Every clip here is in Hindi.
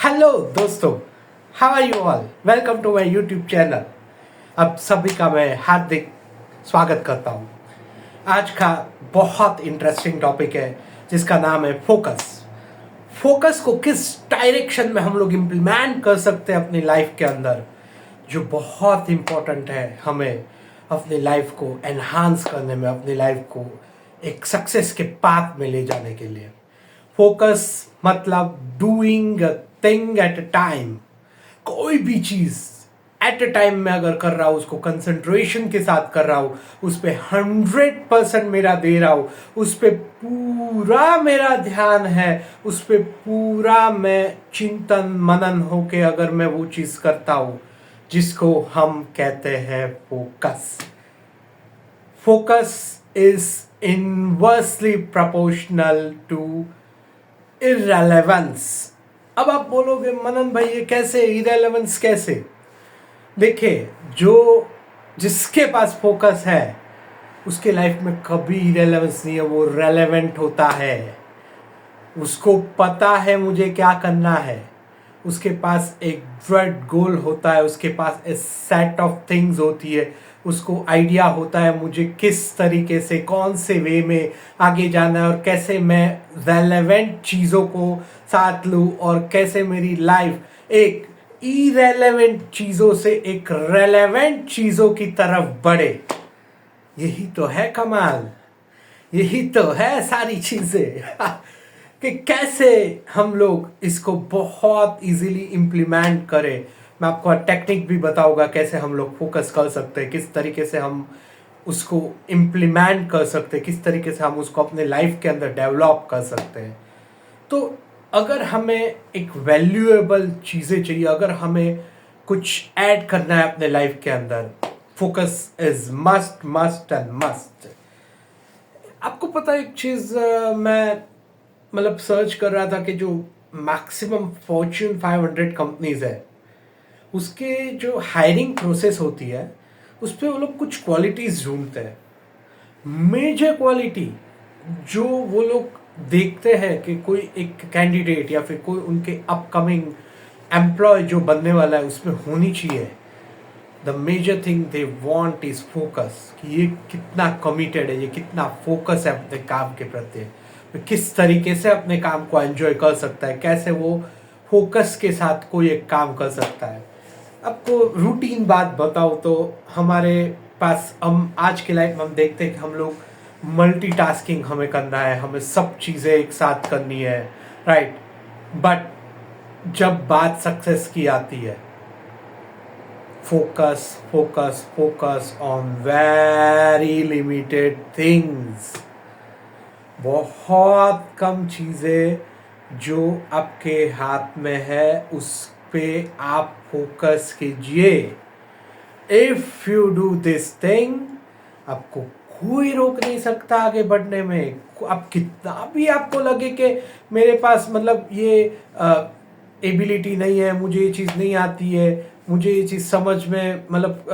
हेलो दोस्तों, how are you all? Welcome to my YouTube channel. अब सभी का मैं हार्दिक स्वागत करता हूँ। आज का बहुत इंटरेस्टिंग टॉपिक है जिसका नाम है फोकस। फोकस को किस डायरेक्शन में हम लोग इम्प्लीमेंट कर सकते हैं अपनी लाइफ के अंदर, जो बहुत इम्पोर्टेंट है हमें अपनी लाइफ को एनहांस करने में, अपनी लाइफ को एक सक्सेस के पाथ में ले जाने के लिए। फोकस मतलब doing a thing at a time. कोई भी चीज एट अ टाइम में अगर कर रहा हूं, उसको कंसंट्रेशन के साथ कर रहा हूं, उस पर 100% मेरा दे रहा हूं, उस पर पूरा मेरा ध्यान है, उस पर पूरा मैं चिंतन मनन होके अगर मैं वो चीज करता हूं जिसको हम कहते हैं focus. Focus is inversely proportional to irrelevance. अब आप बोलोगे मनन भाई ये कैसे, इररेलेवेंस कैसे? देखिए, जो जिसके पास फोकस है उसके लाइफ में कभी इररेलेवेंस नहीं है, वो रेलेवेंट होता है। उसको पता है मुझे क्या करना है, उसके पास एक ब्रॉड गोल होता है, उसके पास एक सेट ऑफ थिंग्स होती है, उसको आइडिया होता है मुझे किस तरीके से, कौन से वे में आगे जाना है और कैसे मैं रेलेवेंट चीज़ों को साथ लूँ और कैसे मेरी लाइफ एक इरेलेवेंट चीज़ों से एक रेलेवेंट चीज़ों की तरफ बढ़े। यही तो है कमाल, यही तो है सारी चीज़ें कि कैसे हम लोग इसको बहुत इजीली इम्प्लीमेंट करें। मैं आपको टेक्निक भी बताऊंगा कैसे हम लोग फोकस कर सकते हैं, किस तरीके से हम उसको इम्प्लीमेंट कर सकते हैं, किस तरीके से हम उसको अपने लाइफ के अंदर डेवलप कर सकते हैं। तो अगर हमें एक वैल्यूएबल चीज़ें चाहिए, अगर हमें कुछ ऐड करना है अपने लाइफ के अंदर, focus is must must and must. आपको पता है एक चीज़, मैं मतलब सर्च कर रहा था कि जो मैक्सिमम फॉर्च्यून 500 कंपनीज है उसके जो हायरिंग प्रोसेस होती है उस पर वो लोग कुछ क्वालिटीज ढूंढते हैं। मेजर क्वालिटी जो वो लोग देखते हैं कि कोई एक कैंडिडेट या फिर कोई उनके अपकमिंग एम्प्लॉय जो बनने वाला है उसमें होनी चाहिए, the major thing they want is focus. कि ये कितना कमिटेड है, ये कितना फोकस है अपने काम के प्रति, किस तरीके से अपने काम को एंजॉय कर सकता है, कैसे वो फोकस के साथ कोई एक काम कर सकता है। आपको रूटीन बात बताओ तो हमारे पास हम आज के लाइफ में हम देखते हैं कि हम लोग मल्टीटास्किंग हमें करना है, हमें सब चीज़ें एक साथ करनी है, राइट। बट जब बात सक्सेस की आती है, focus focus focus on very limited things. बहुत कम चीज़ें जो आपके हाथ में है उस पे आप फोकस कीजिए। If you do this thing, आपको कोई रोक नहीं सकता आगे बढ़ने में। आप कितना भी आपको लगे कि मेरे पास मतलब ये एबिलिटी नहीं है, मुझे ये चीज़ नहीं आती है, मुझे ये चीज़ समझ में मतलब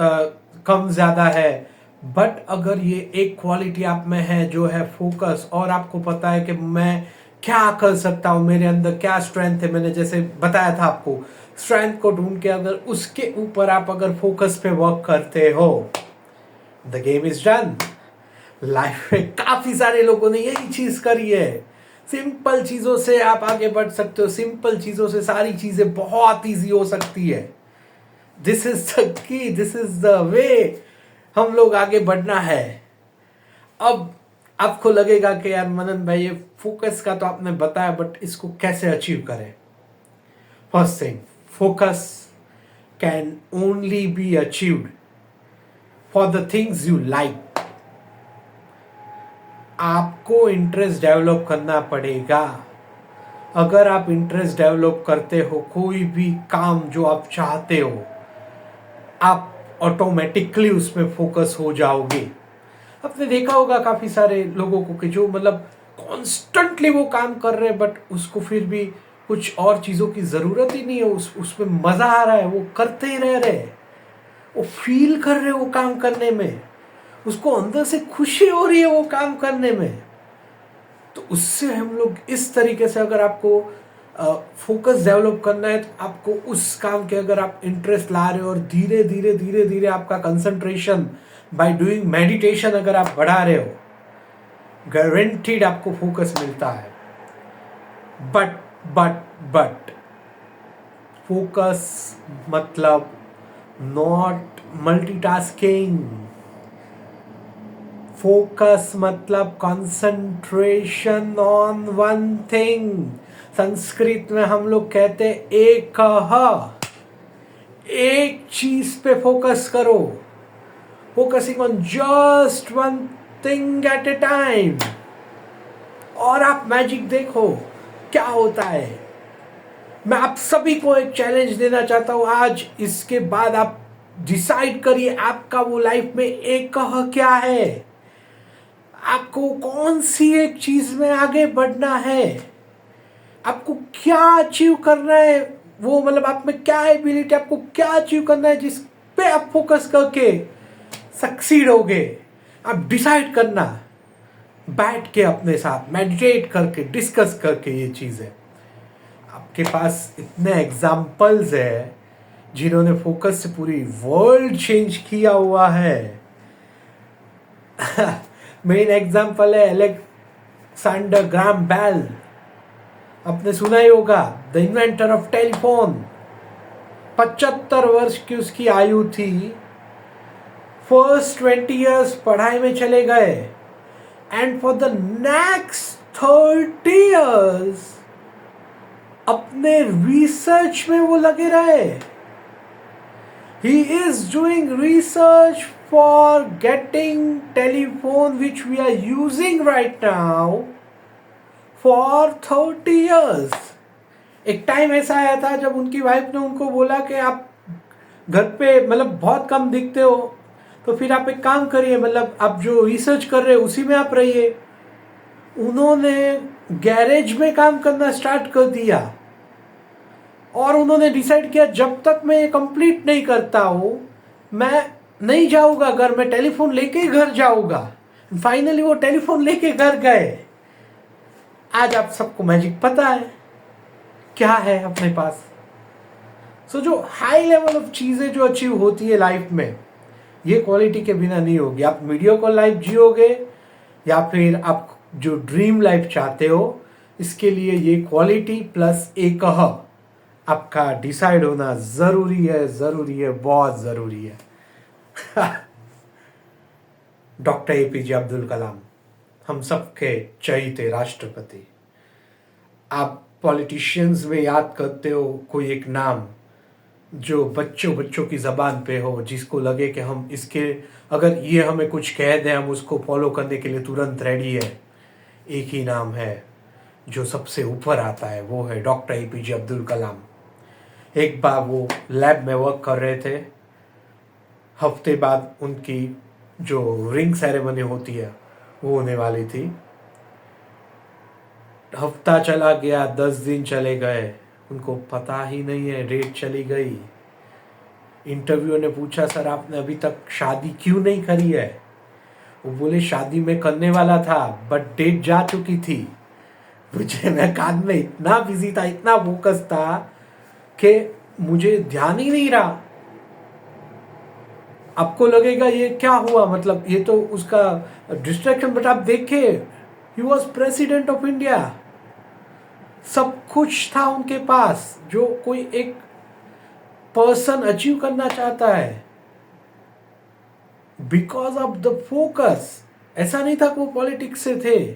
कम ज़्यादा है, बट अगर ये एक क्वालिटी आप में है जो है फोकस, और आपको पता है कि मैं क्या कर सकता हूँ, मेरे अंदर क्या स्ट्रेंथ है, मैंने जैसे बताया था आपको, स्ट्रेंथ को ढूंढ के अगर उसके ऊपर आप अगर फोकस पे वर्क करते हो, the game is done. Life में काफी सारे लोगों ने यही चीज करी है। सिंपल चीजों से आप आगे बढ़ सकते हो, सिंपल चीजों से सारी चीजें बहुत इजी हो सकती है। This is the key, this is the way हम लोग आगे बढ़ना है। अब आपको लगेगा कि यार मनन भाई ये फोकस का तो आपने बताया, बट इसको कैसे अचीव करें? First thing, focus can only be achieved for the things you like. आपको इंटरेस्ट डेवलप करना पड़ेगा। अगर आप इंटरेस्ट डेवलप करते हो कोई भी काम जो आप चाहते हो, आप ऑटोमेटिकली उसमें फोकस हो जाओगे। आपने देखा होगा काफी सारे लोगों को कि जो मतलब कॉन्स्टेंटली वो काम कर रहे हैं, बट उसको फिर भी कुछ और चीजों की जरूरत ही नहीं है, उसमें मजा आ रहा है, वो करते ही रह रहे हैं, वो फील कर रहे हैं वो काम करने में, उसको अंदर से खुशी हो रही है वो काम करने में। तो उससे हम लोग इस तरीके से, अगर आपको फोकस डेवलप करना है तो आपको उस काम के अगर आप इंटरेस्ट ला रहे हो और धीरे धीरे धीरे धीरे आपका कंसंट्रेशन बाय डूइंग मेडिटेशन अगर आप बढ़ा रहे हो, गारंटीड आपको फोकस मिलता है। बट फोकस मतलब नॉट मल्टीटास्किंग। फोकस मतलब concentration on one thing. Sanskrit में हम लोग कहते एक चीज पे फोकस करो, focusing on just one thing at A time, और आप मैजिक देखो क्या होता है। मैं आप सभी को एक चैलेंज देना चाहता हूं आज। इसके बाद आप डिसाइड करिए आपका वो लाइफ में एक क्या है, आपको कौन सी एक चीज में आगे बढ़ना है, आपको क्या अचीव करना है, वो मतलब आप में क्या एबिलिटी, आपको क्या अचीव करना है जिस पे आप फोकस करके सक्सीड होगे। आप डिसाइड करना, बैठ के अपने साथ मेडिटेट करके डिस्कस करके। ये चीज है, आपके पास इतने एग्जाम्पल्स है जिन्होंने फोकस से पूरी वर्ल्ड चेंज किया हुआ है। मेन एग्जाम्पल है अलेक्जेंडर ग्राहम बेल, आपने सुना ही होगा, द इन्वेंटर ऑफ टेलीफोन। 75 वर्ष की उसकी आयु थी। फर्स्ट 20 इयर्स पढ़ाई में चले गए and for the next 30 years अपने रिसर्च में वो लगे रहे। He is doing research for getting telephone which we are using right now for 30 years. एक टाइम ऐसा आया था जब उनकी वाइफ ने उनको बोला कि आप घर पे मतलब बहुत कम दिखते हो, तो फिर आप एक काम करिए, मतलब आप जो रिसर्च कर रहे हो उसी में आप रहिए। उन्होंने गैरेज में काम करना स्टार्ट कर दिया और उन्होंने डिसाइड किया जब तक मैं ये कंप्लीट नहीं करता हूं मैं नहीं जाऊंगा घर, मैं टेलीफोन लेके घर जाऊंगा। फाइनली वो टेलीफोन लेके घर गए। आज आप सबको मैजिक पता है क्या है अपने पास। सो जो हाई लेवल ऑफ चीजें जो अचीव होती है लाइफ में, ये क्वालिटी के बिना नहीं होगी। आप मीडियोकर लाइफ जियोगे या फिर आप जो ड्रीम लाइफ चाहते हो, इसके लिए ये क्वालिटी प्लस एक आपका डिसाइड होना जरूरी है, बहुत जरूरी है। डॉक्टर एपीजे अब्दुल कलाम, हम सबके चहेते राष्ट्रपति। आप पॉलिटिशियंस में याद करते हो कोई एक नाम जो बच्चों की जबान पे हो, जिसको लगे कि हम इसके अगर ये हमें कुछ कह दें हम उसको फॉलो करने के लिए तुरंत रेडी है। एक ही नाम है जो सबसे ऊपर आता है, वो है डॉक्टर एपीजे अब्दुल कलाम। एक बार वो लैब में वर्क कर रहे थे, हफ्ते बाद उनकी जो रिंग सेरेमनी होती है वो होने वाली थी। हफ्ता चला गया, 10 दिन चले गए, उनको पता ही नहीं है, डेट चली गई। इंटरव्यू ने पूछा, सर आपने अभी तक शादी क्यों नहीं करी है? वो बोले शादी में करने वाला था बट डेट जा चुकी थी। मैं काम में इतना बिजी था, इतना फोकस था कि मुझे ध्यान ही नहीं रहा। आपको लगेगा ये क्या हुआ, मतलब ये तो उसका डिस्ट्रैक्शन, बट आप देखिए he was president of India. सब कुछ था उनके पास जो कोई एक पर्सन अचीव करना चाहता है, बिकॉज ऑफ द फोकस। ऐसा नहीं था कि वो पॉलिटिक्स से थे,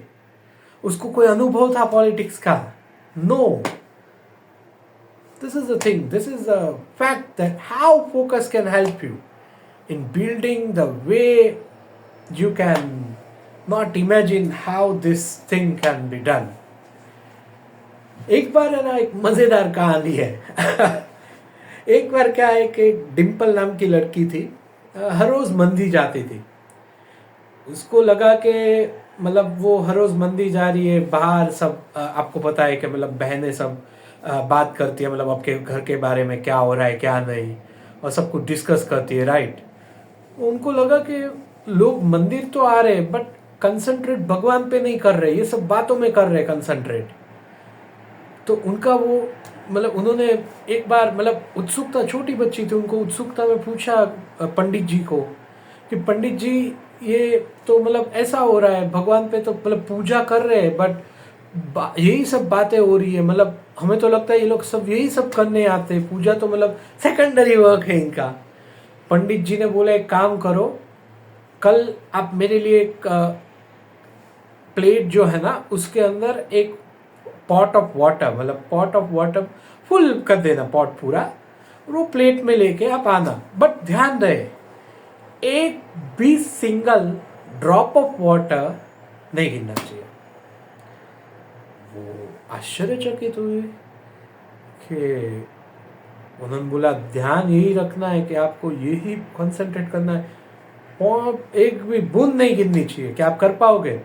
उसको कोई अनुभव था पॉलिटिक्स का, no. This is the thing, this is the fact that how focus can help you in building the way you can not imagine how this thing can be done. एक बार है ना, एक मजेदार कहानी है। एक बार क्या है कि डिम्पल नाम की लड़की थी, हर रोज मंदिर जाती थी। उसको लगा कि मतलब वो हर रोज मंदिर जा रही है, बाहर सब आपको पता है कि मतलब बहनें सब बात करती है, मतलब आपके घर के बारे में क्या हो रहा है क्या नहीं, और सब कुछ डिस्कस करती है, राइट। उनको लगा कि लोग मंदिर तो आ रहे बट कंसंट्रेट भगवान पे नहीं कर रहे, ये सब बातों में कर रहे कंसंट्रेट। तो उनका वो मतलब उन्होंने एक बार मतलब उत्सुकता, छोटी बच्ची थी, उनको उत्सुकता में पूछा पंडित जी को कि पंडित जी ये तो मतलब ऐसा हो रहा है, भगवान पे तो मतलब पूजा कर रहे हैं बट यही सब बातें हो रही है, मतलब हमें तो लगता है ये लोग सब यही सब करने आते हैं, पूजा तो मतलब सेकेंडरी वर्क है इनका। पंडित जी ने बोला एक काम करो, कल आप मेरे लिए एक प्लेट जो है ना उसके अंदर एक पॉट ऑफ वाटर, मतलब पॉट ऑफ वाटर फुल कर देना, पॉट पूरा, और वो प्लेट में लेके आप आना, बट ध्यान रहे एक भी सिंगल ड्रॉप ऑफ वाटर नहीं गिरना चाहिए। वो आश्चर्यचकित हुए कि उन्होंने बोला ध्यान यही रखना है कि आपको यही कंसंट्रेट करना है, एक भी बूंद नहीं गिरनी चाहिए, क्या आप कर पाओगे?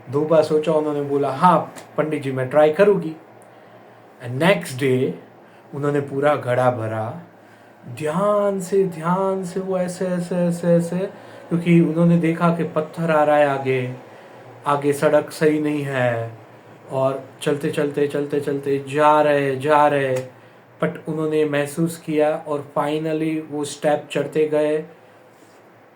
2 बार सोचा, उन्होंने बोला हाँ पंडित जी मैं ट्राई करूँगी। नेक्स्ट डे उन्होंने पूरा घड़ा भरा, ध्यान से वो ऐसे ऐसे ऐसे ऐसे, क्योंकि उन्होंने देखा कि पत्थर आ रहा है आगे, आगे सड़क सही नहीं है, और चलते चलते जा रहे, बट उन्होंने महसूस किया और फाइनली वो स्टेप चढ़ते गए,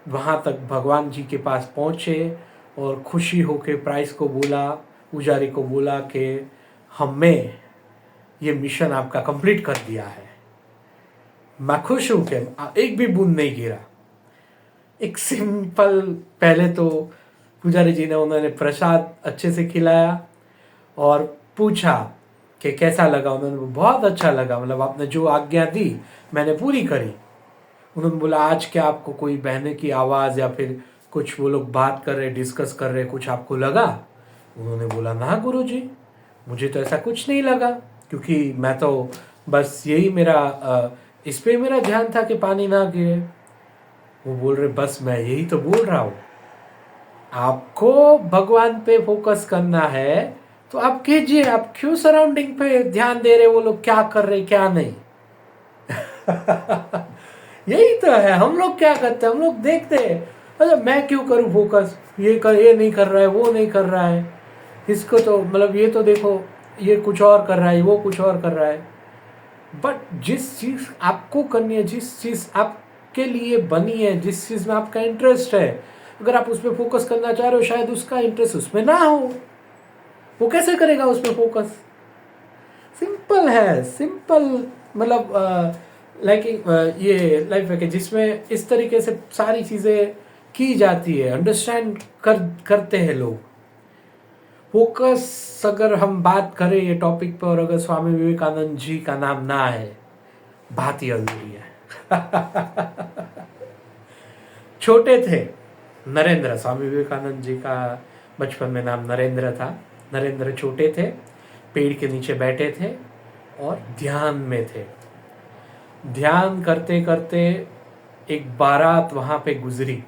वहाँ तक भगवान जी के पास पहुँचे और खुशी होके प्राइस को बोला, पुजारी को बोला कि हमें ये मिशन आपका कंप्लीट कर दिया है, मैं खुश हूँ कि एक भी बूंद नहीं गिरा। एक सिंपल, पहले तो पुजारी जी ने उन्होंने प्रसाद अच्छे से खिलाया और पूछा कि कैसा लगा, उन्होंने बहुत अच्छा लगा, मतलब आपने जो आज्ञा दी मैंने पूरी करी। उन्होंने बोला आज क्या आपको कोई बहने की आवाज़ या फिर कुछ वो लोग बात कर रहे, डिस्कस कर रहे, कुछ आपको लगा? उन्होंने बोला ना गुरुजी, मुझे तो ऐसा कुछ नहीं लगा, क्योंकि मैं तो बस यही मेरा इस पे मेरा ध्यान था कि पानी ना गिरे। वो बोल रहे बस मैं यही तो बोल रहा हूँ, आपको भगवान पे फोकस करना है तो आप कीजिए, आप क्यों सराउंडिंग पे ध्यान दे रहे, वो लोग क्या कर रहे क्या नहीं। यही तो है, हम लोग क्या करते हैं, हम लोग देखते हैं, अच्छा मैं क्यों करूँ फोकस, ये नहीं कर रहा है, वो नहीं कर रहा है, इसको तो मतलब ये तो देखो ये कुछ और कर रहा है, वो कुछ और कर रहा है। बट जिस चीज़ आपको करनी है, जिस चीज़ आपके लिए बनी है, जिस चीज़ में आपका इंटरेस्ट है, अगर आप उस पर फोकस करना चाह रहे हो, शायद उसका इंटरेस्ट उसमें ना हो, वो कैसे करेगा उस पर फोकस? सिंपल है, सिंपल, मतलब लाइक ये लाइफ है कि जिसमें इस तरीके से सारी चीज़ें की जाती है, अंडरस्टैंड करते हैं लोग। फोकस अगर हम बात करें ये टॉपिक पर, और अगर स्वामी विवेकानंद जी का नाम ना आए, बात ही अधूरी है। छोटे थे नरेंद्र, स्वामी विवेकानंद जी का बचपन में नाम नरेंद्र था। नरेंद्र छोटे थे, पेड़ के नीचे बैठे थे और ध्यान में थे। ध्यान करते करते एक बारात वहां पे गुजरी।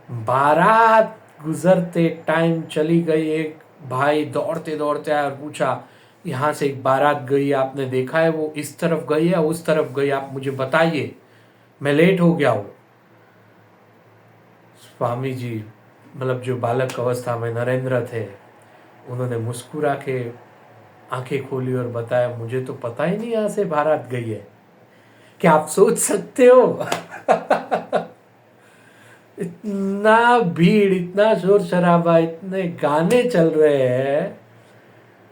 बारात गुजरते टाइम चली गई, एक भाई दौड़ते दौड़ते आया और पूछा यहाँ से एक बारात गई, आपने देखा है, वो इस तरफ गई है उस तरफ गई, आप मुझे बताइए, मैं लेट हो गया हूँ। स्वामी जी मतलब जो बालक अवस्था में नरेंद्र थे, उन्होंने मुस्कुरा के आंखें खोली और बताया मुझे तो पता ही नहीं यहाँ से बारात गई है। क्या आप सोच सकते हो? इतना भीड़, इतना शोर शराबा, इतने गाने चल रहे हैं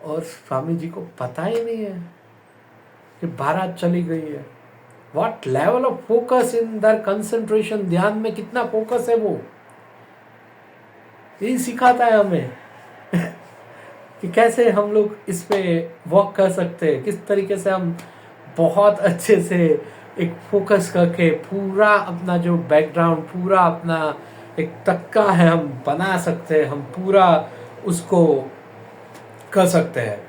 और स्वामी जी को पता ही नहीं है कि बारात चली गई है। What level of focus in their concentration, ध्यान में कितना फोकस है, वो यही सिखाता है हमें कि कैसे हम लोग इस पे वर्क कर सकते हैं, किस तरीके से हम बहुत अच्छे से एक फोकस करके पूरा अपना जो बैकग्राउंड, पूरा अपना एक तक्का है हम बना सकते हैं, हम पूरा उसको कर सकते हैं।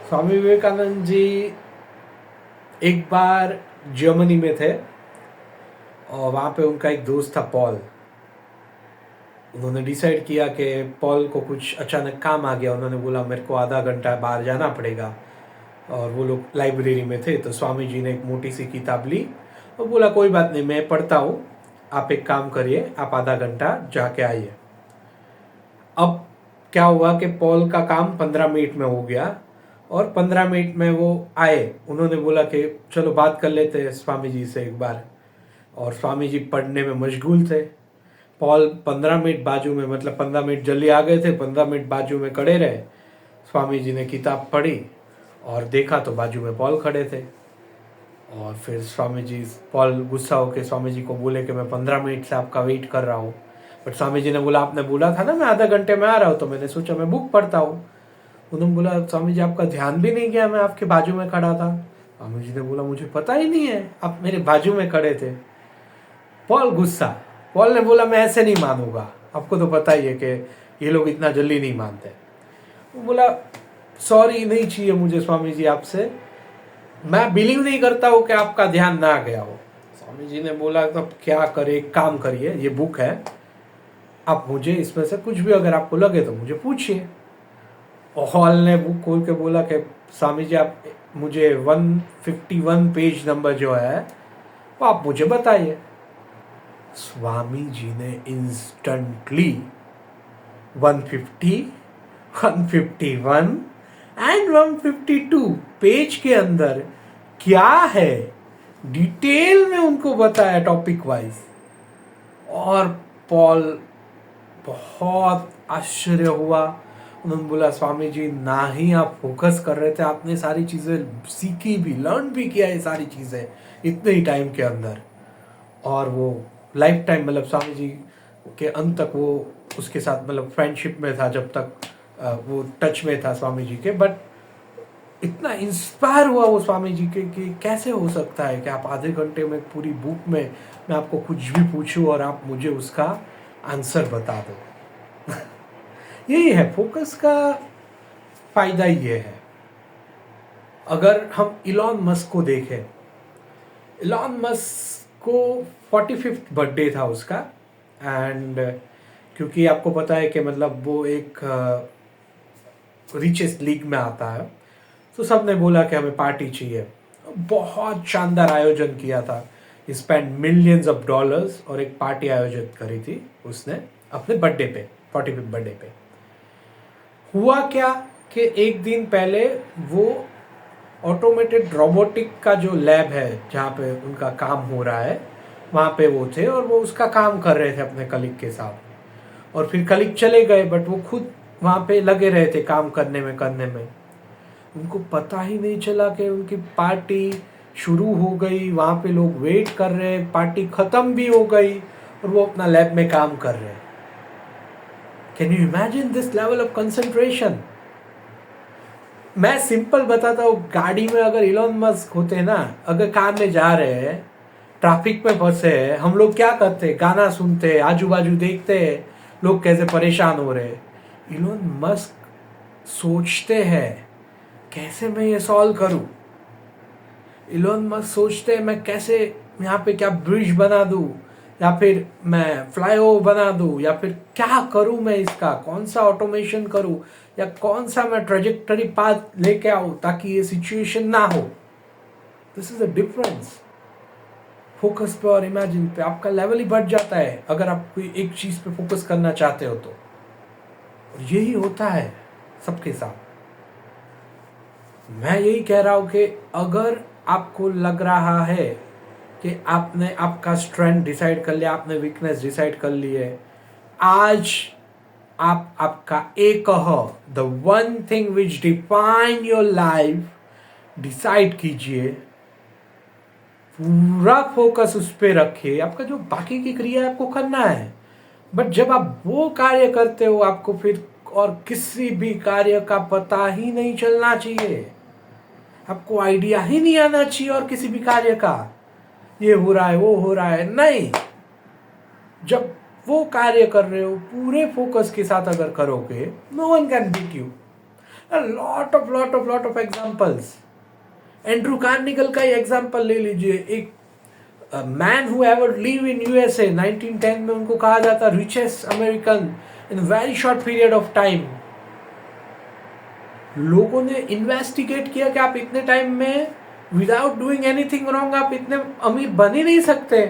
स्वामी विवेकानंद जी एक बार जर्मनी में थे और वहाँ पे उनका एक दोस्त था पॉल। उन्होंने डिसाइड किया कि पॉल को कुछ अचानक काम आ गया, उन्होंने बोला मेरे को आधा घंटा बाहर जाना पड़ेगा, और वो लोग लाइब्रेरी में थे। तो स्वामी जी ने एक मोटी सी किताब ली और बोला कोई बात नहीं मैं पढ़ता हूँ, आप एक काम करिए, आप आधा घंटा जाके आइए। अब क्या हुआ कि पॉल का काम 15 मिनट में हो गया और 15 मिनट में वो आए। उन्होंने बोला कि चलो बात कर लेते हैं स्वामी जी से एक बार, और स्वामी जी पढ़ने में मशगूल थे। पॉल 15 मिनट बाजू में, मतलब 15 मिनट जल्दी आ गए थे, 15 मिनट बाजू में खड़े रहे। स्वामी जी ने किताब पढ़ी और देखा तो बाजू में पॉल खड़े थे। और फिर स्वामी जी, पॉल गुस्सा होकर स्वामी जी को बोले कि मैं 15 मिनट से आपका वेट कर रहा हूँ। बट स्वामी जी ने बोला आपने बोला था ना मैं आधा घंटे में आ रहा हूँ, तो मैंने सोचा मैं बुक पढ़ता हूँ। उन्होंने बोला स्वामी जी आपका ध्यान भी नहीं गया मैं आपके बाजू में खड़ा था। स्वामी जी ने बोला मुझे पता ही नहीं है आप मेरे बाजू में खड़े थे। पॉल गुस्सा। पॉल ने बोला मैं ऐसे नहीं मानूंगा, आपको तो पता ही है कि ये लोग इतना जल्दी नहीं मानते। वो बोला सॉरी नहीं चाहिए मुझे स्वामी जी आपसे, मैं बिलीव नहीं करता हूँ कि आपका ध्यान ना गया हो। स्वामी जी ने बोला तो क्या करे, एक काम करिए, ये बुक है, आप मुझे इसमें से कुछ भी अगर आपको लगे तो मुझे पूछिए। हॉल ने बुक खोल के बोला कि स्वामी जी आप मुझे 151 पेज नंबर जो है वो आप मुझे बताइए। स्वामी जी ने इंस्टेंटली 150, 151 एंड 152 पेज के अंदर क्या है डिटेल में उनको बताया टॉपिक वाइज। और पॉल बहुत आश्चर्य हुआ। उन्होंने बोला स्वामी जी ना ही आप फोकस कर रहे थे, आपने सारी चीज़ें सीखी भी, लर्न भी किया ये सारी चीज़ें इतने ही टाइम के अंदर। और वो लाइफ टाइम, मतलब स्वामी जी के अंत तक वो उसके साथ मतलब फ्रेंडशिप में था, जब तक वो टच में था स्वामी जी के। बट इतना इंस्पायर हुआ वो स्वामी जी के कि कैसे हो सकता है कि आप आधे घंटे में पूरी बुक में मैं आपको कुछ भी पूछूं और आप मुझे उसका आंसर बता दो। यही है फोकस का फायदा, ये है। अगर हम इलॉन मस्क को देखें, इलॉन मस्क को 45th बर्थडे था उसका। एंड क्योंकि आपको पता है कि मतलब वो एक रिचेस्ट लीग में आता है, तो सब ने बोला कि हमें पार्टी चाहिए। बहुत शानदार आयोजन किया था, स्पेंड मिलियंस ऑफ डॉलर्स और एक पार्टी आयोजित करी थी उसने अपने बर्थडे पे, 45th बर्थडे पे। हुआ क्या कि एक दिन पहले वो ऑटोमेटेड रोबोटिक का जो लैब है जहाँ पे उनका काम हो रहा है वहाँ पे वो थे, और वो उसका काम कर रहे थे अपने कलीग के साथ। और फिर कलीग चले गए, बट वो खुद वहाँ पे लगे रहे थे काम करने में। उनको पता ही नहीं चला कि उनकी पार्टी शुरू हो गई, वहाँ पे लोग वेट कर रहे हैं, पार्टी खत्म भी हो गई और वो अपना लैब में काम कर रहे हैं। Can you imagine this level of concentration? मैं सिंपल बताता हूँ, गाड़ी में अगर इलॉन मस्क होते ना, अगर कार में जा रहे हैं, ट्रैफिक में फंसे हैं, हम लोग क्या करते? गाना सुनते, आजू बाजू देखते हैं लोग कैसे परेशान हो रहे हैं। इलॉन मस्क सोचते हैं कैसे मैं ये सॉल्व करूं। इलॉन मस्क सोचते हैं मैं कैसे यहाँ पे क्या ब्रिज बना दूं, या फिर मैं फ्लाईओवर बना दूं, या फिर क्या करूं मैं, इसका कौन सा ऑटोमेशन करूं, या कौन सा मैं ट्रेजेक्टरी पाथ लेके आऊं ताकि ये सिचुएशन ना हो। This is the difference. Focus पे और इमेजिन पे आपका लेवल ही बढ़ जाता है अगर आप कोई एक चीज पे फोकस करना चाहते हो तो। और यही होता है सबके साथ। मैं यही कह रहा हूं कि अगर आपको लग रहा है कि आपने आपका स्ट्रेंथ डिसाइड कर लिया, आपने वीकनेस डिसाइड कर ली है, आज आप आपका एक the one thing which define your life decide कीजिए। पूरा फोकस उस पर रखिए। आपका जो बाकी की क्रिया आपको करना है, बट जब आप वो कार्य करते हो आपको फिर और किसी भी कार्य का पता ही नहीं चलना चाहिए। आपको आइडिया ही नहीं आना चाहिए और किसी भी कार्य का, ये हो रहा है वो हो रहा है, नहीं। जब वो कार्य कर रहे हो पूरे फोकस के साथ अगर करोगे, no one can beat you. Lot of examples. Andrew Carnegie का ही एग्जांपल ले लीजिए। एक man who ever live in USA, 1910 में उनको कहा जाता richest American in very short period of time. लोगों ने इन्वेस्टिगेट किया कि आप इतने टाइम में विदाउट डूइंग एनीथिंग रॉन्ग आप इतने अमीर बन ही नहीं सकते।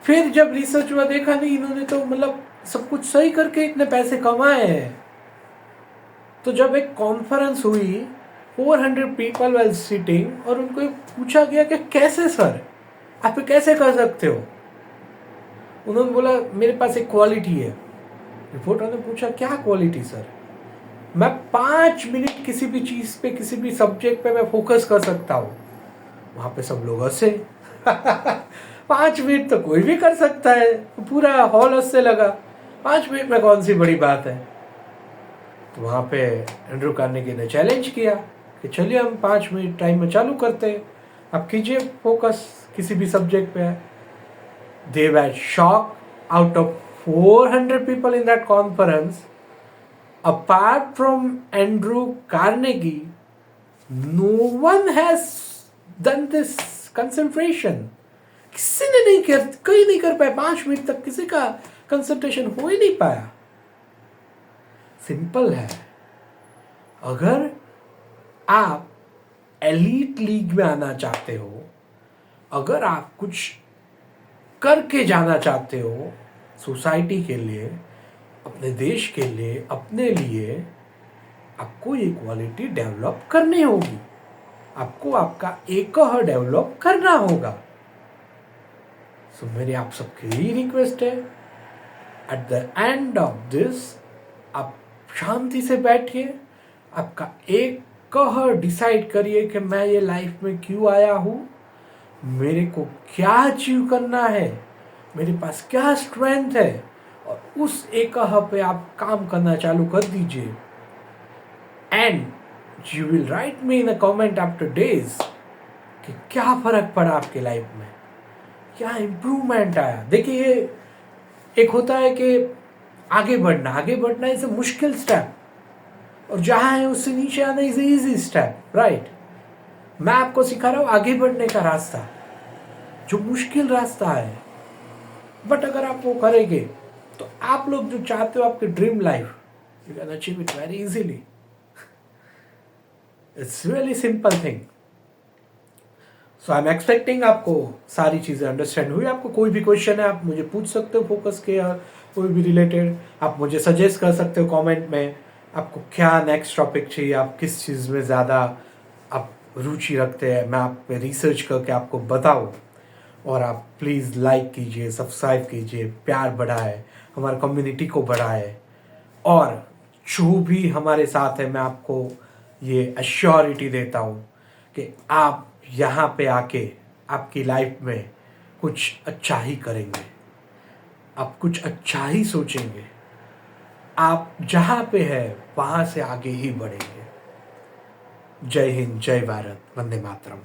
फिर जब रिसर्च हुआ देखा नहीं इन्होंने तो मतलब सब कुछ सही करके इतने पैसे कमाए हैं। तो जब एक कॉन्फ्रेंस हुई 400 पीपल वेल सिटिंग और उनको पूछा गया कि कैसे सर आप कैसे कर सकते हो। उन्होंने बोला मेरे पास एक क्वालिटी है। रिपोर्टर ने पूछा क्या क्वालिटी सर। मैं 5 मिनट किसी भी चीज पे किसी भी सब्जेक्ट पे मैं फोकस कर सकता हूँ। वहां पे सब लोग हंसे 5 मिनट तो कोई भी कर सकता है। पूरा हॉल हंसने लगा। 5 मिनट में कौन सी बड़ी बात है। तो वहां पे एंड्रू कार्नेगी ने चैलेंज किया कि चलिए हम 5 मिनट टाइम में चालू करते हैं, आप कीजिए फोकस किसी भी सब्जेक्ट पे। They were shock out of 400 people in that conference. Apart from Andrew Carnegie, no one has done this concentration. किसी ने नहीं कर, कोई नहीं कर पाया। 5 मिनट तक किसी का कंसंट्रेशन हो ही नहीं पाया। सिंपल है, अगर आप एलीट लीग में आना चाहते हो, अगर आप कुछ करके जाना चाहते हो सोसाइटी के लिए, अपने देश के लिए, अपने लिए, आपको ये क्वालिटी डेवलप करनी होगी। आपको आपका एक डेवलप करना होगा। सो मेरी आप सबकी यही रिक्वेस्ट है, at the end of this आप शांति से बैठिए, आपका एक डिसाइड करिए कि मैं ये लाइफ में क्यों आया हूं, मेरे को क्या अचीव करना है, मेरे पास क्या स्ट्रेंथ है, और उस एक पे आप काम करना चालू कर दीजिए। And you will write me in a comment after days कि क्या फर्क पड़ा आपके लाइफ में, क्या इंप्रूवमेंट आया। देखिए एक होता है कि आगे बढ़ना इज अ मुश्किल स्टेप, और जहां है उससे नीचे आना इज इजी स्टेप, राइट। मैं आपको सिखा रहा हूं आगे बढ़ने का रास्ता, जो मुश्किल रास्ता है, बट अगर आप वो करेंगे तो आप लोग जो चाहते हो आपके dream life, you can achieve it very easily. It's really simple thing. So I am expecting आपको सारी चीजें अंडरस्टैंड हुई। आपको कोई भी क्वेश्चन है आप मुझे पूछ सकते हो फोकस के या कोई भी रिलेटेड, आप मुझे सजेस्ट कर सकते हो कमेंट में। आपको क्या नेक्स्ट टॉपिक चाहिए, आप किस चीज़ में ज़्यादा आप रुचि रखते हैं, मैं आप पे रिसर्च करके आपको बताऊँ। और आप प्लीज़ लाइक कीजिए, सब्सक्राइब कीजिए, प्यार बढ़ाए, हमारे कम्युनिटी को बढ़ाए। और जो भी हमारे साथ है, मैं आपको ये एश्योरिटी देता हूँ कि आप यहाँ पे आके आपकी लाइफ में कुछ अच्छा ही करेंगे, आप कुछ अच्छा ही सोचेंगे, आप जहाँ पे है वहाँ से आगे ही बढ़ेंगे। जय हिंद, जय भारत, वंदे मातरम।